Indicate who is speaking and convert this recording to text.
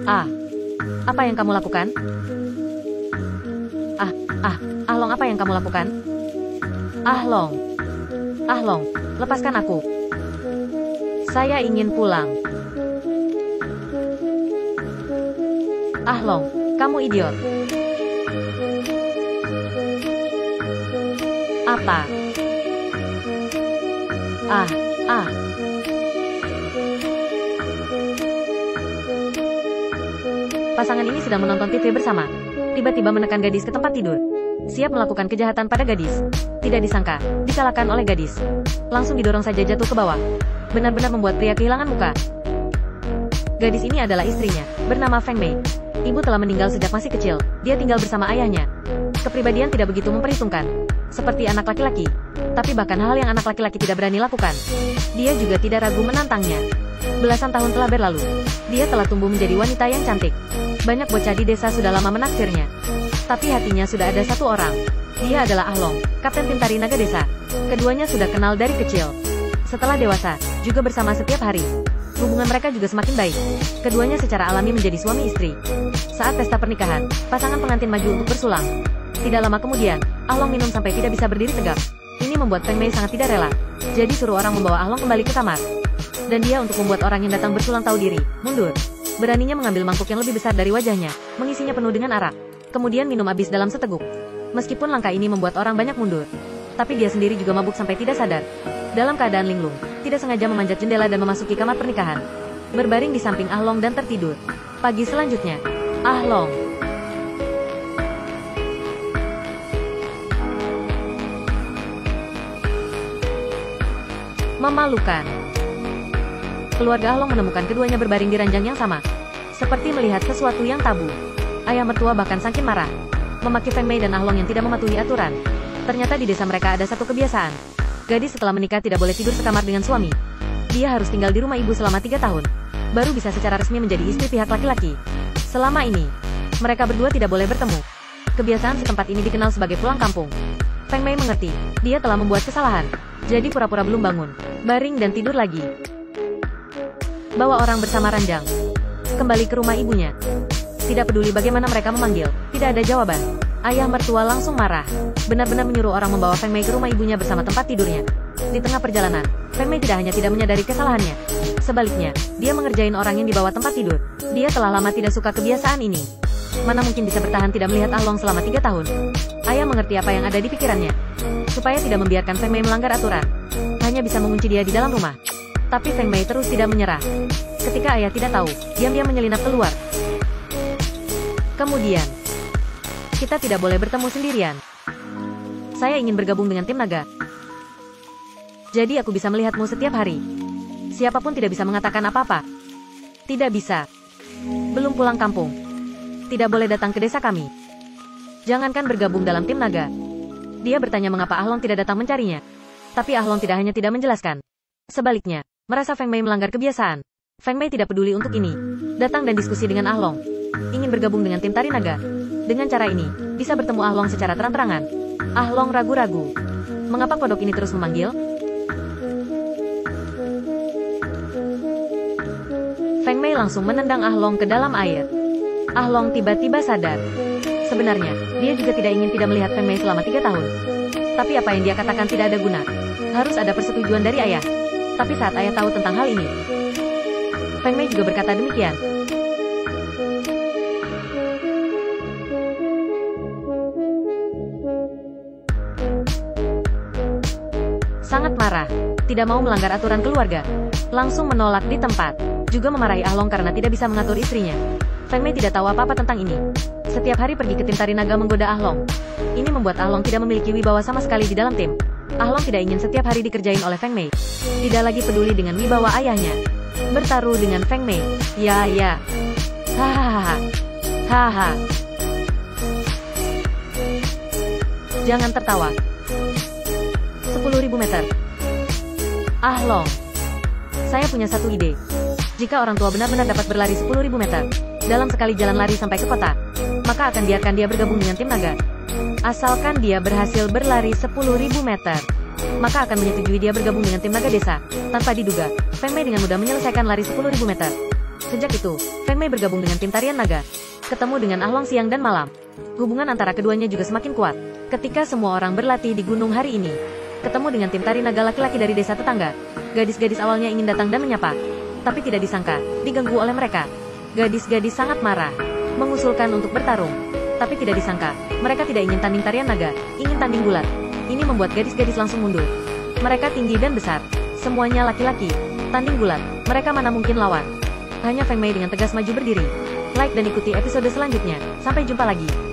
Speaker 1: Ah, apa yang kamu lakukan? Ahlong, apa yang kamu lakukan? Ahlong, lepaskan aku. Saya ingin pulang. Ahlong, kamu idiot. Apa? Pasangan ini sedang menonton TV bersama. Tiba-tiba menekan gadis ke tempat tidur. Siap melakukan kejahatan pada gadis. Tidak disangka, dikalahkan oleh gadis. Langsung didorong saja jatuh ke bawah. Benar-benar membuat pria kehilangan muka. Gadis ini adalah istrinya, bernama Feng Mei. Ibu telah meninggal sejak masih kecil. Dia tinggal bersama ayahnya. Kepribadian tidak begitu memperhitungkan. Seperti anak laki-laki. Tapi bahkan hal yang anak laki-laki tidak berani lakukan. Dia juga tidak ragu menantangnya. Belasan tahun telah berlalu. Dia telah tumbuh menjadi wanita yang cantik. Banyak bocah di desa sudah lama menaksirnya. Tapi hatinya sudah ada satu orang. Dia adalah Ahlong, kapten tim tari naga desa. Keduanya sudah kenal dari kecil. Setelah dewasa, juga bersama setiap hari. Hubungan mereka juga semakin baik. Keduanya secara alami menjadi suami istri. Saat pesta pernikahan, pasangan pengantin maju untuk bersulang. Tidak lama kemudian, Ahlong minum sampai tidak bisa berdiri tegak. Ini membuat Feng Mei sangat tidak rela. Jadi suruh orang membawa Ahlong kembali ke kamar. Dan dia untuk membuat orang yang datang bersulang tahu diri, mundur. Beraninya mengambil mangkuk yang lebih besar dari wajahnya, mengisinya penuh dengan arak. Kemudian minum habis dalam seteguk. Meskipun langkah ini membuat orang banyak mundur. Tapi dia sendiri juga mabuk sampai tidak sadar. Dalam keadaan linglung, tidak sengaja memanjat jendela dan memasuki kamar pernikahan. Berbaring di samping Ahlong dan tertidur. Pagi selanjutnya, Ahlong memalukan. Keluarga Ahlong menemukan keduanya berbaring di ranjang yang sama. Seperti melihat sesuatu yang tabu. Ayah mertua bahkan saking marah. Memaki Feng Mei dan Ahlong yang tidak mematuhi aturan. Ternyata di desa mereka ada satu kebiasaan. Gadis setelah menikah tidak boleh tidur sekamar dengan suami. Dia harus tinggal di rumah ibu selama 3 tahun. Baru bisa secara resmi menjadi istri pihak laki-laki. Selama ini, mereka berdua tidak boleh bertemu. Kebiasaan setempat ini dikenal sebagai pulang kampung. Feng Mei mengerti, dia telah membuat kesalahan. Jadi pura-pura belum bangun, baring dan tidur lagi. Bawa orang bersama ranjang. Kembali ke rumah ibunya. Tidak peduli bagaimana mereka memanggil, tidak ada jawaban. Ayah mertua langsung marah. Benar-benar menyuruh orang membawa Feng Mei ke rumah ibunya bersama tempat tidurnya. Di tengah perjalanan, Feng Mei tidak hanya tidak menyadari kesalahannya. Sebaliknya, dia mengerjain orang yang dibawa tempat tidur. Dia telah lama tidak suka kebiasaan ini. Mana mungkin bisa bertahan tidak melihat Ahlong selama 3 tahun. Ayah mengerti apa yang ada di pikirannya. Supaya tidak membiarkan Feng Mei melanggar aturan. Hanya bisa mengunci dia di dalam rumah. Tapi Feng Mei terus tidak menyerah. Ketika ayah tidak tahu, diam-diam menyelinap keluar. Kemudian, kita tidak boleh bertemu sendirian. Saya ingin bergabung dengan tim naga. Jadi aku bisa melihatmu setiap hari. Siapapun tidak bisa mengatakan apa-apa. Tidak bisa. Belum pulang kampung. Tidak boleh datang ke desa kami. Jangankan bergabung dalam tim naga. Dia bertanya mengapa Ahlong tidak datang mencarinya. Tapi Ahlong tidak hanya tidak menjelaskan. Sebaliknya, merasa Feng Mei melanggar kebiasaan. Feng Mei tidak peduli untuk ini. Datang dan diskusi dengan Ahlong. Ingin bergabung dengan tim tari naga. Dengan cara ini, bisa bertemu Ahlong secara terang-terangan. Ahlong ragu-ragu. Mengapa kodok ini terus memanggil? Feng Mei langsung menendang Ahlong ke dalam air. Ahlong tiba-tiba sadar. Sebenarnya, dia juga tidak ingin tidak melihat Feng Mei selama 3 tahun. Tapi apa yang dia katakan tidak ada guna. Harus ada persetujuan dari ayah. Tapi saat ayah tahu tentang hal ini, Feng Mei juga berkata demikian. Sangat marah, tidak mau melanggar aturan keluarga. Langsung menolak di tempat. Juga memarahi Ahlong karena tidak bisa mengatur istrinya. Feng Mei tidak tahu apa-apa tentang ini. Setiap hari pergi ke tim tari naga menggoda Ahlong. Ini membuat Ahlong tidak memiliki wibawa sama sekali di dalam tim. Ahlong tidak ingin setiap hari dikerjain oleh Feng Mei. Tidak lagi peduli dengan wibawa ayahnya. Bertaruh dengan Feng Mei. Ya. Hahaha. Haha. Jangan tertawa. 10.000 meter. Ahlong. Saya punya satu ide. Jika orang tua benar-benar dapat berlari 10.000 meter, dalam sekali jalan lari sampai ke kota, maka akan biarkan dia bergabung dengan tim naga. Asalkan dia berhasil berlari 10.000 meter, maka akan menyetujui dia bergabung dengan tim naga desa. Tanpa diduga, Feng Mei dengan mudah menyelesaikan lari 10.000 meter. Sejak itu, Feng Mei bergabung dengan tim tarian naga. Ketemu dengan Ah Long siang dan malam. Hubungan antara keduanya juga semakin kuat. Ketika semua orang berlatih di gunung hari ini, ketemu dengan tim tari naga laki-laki dari desa tetangga. Gadis-gadis awalnya ingin datang dan menyapa, tapi tidak disangka, diganggu oleh mereka. Gadis-gadis sangat marah, mengusulkan untuk bertarung. Tapi tidak disangka, mereka tidak ingin tanding tarian naga, ingin tanding gulat. Ini membuat gadis-gadis langsung mundur. Mereka tinggi dan besar, semuanya laki-laki. Tanding gulat, mereka mana mungkin lawan. Hanya Feng Mei dengan tegas maju berdiri. Like dan ikuti episode selanjutnya. Sampai jumpa lagi.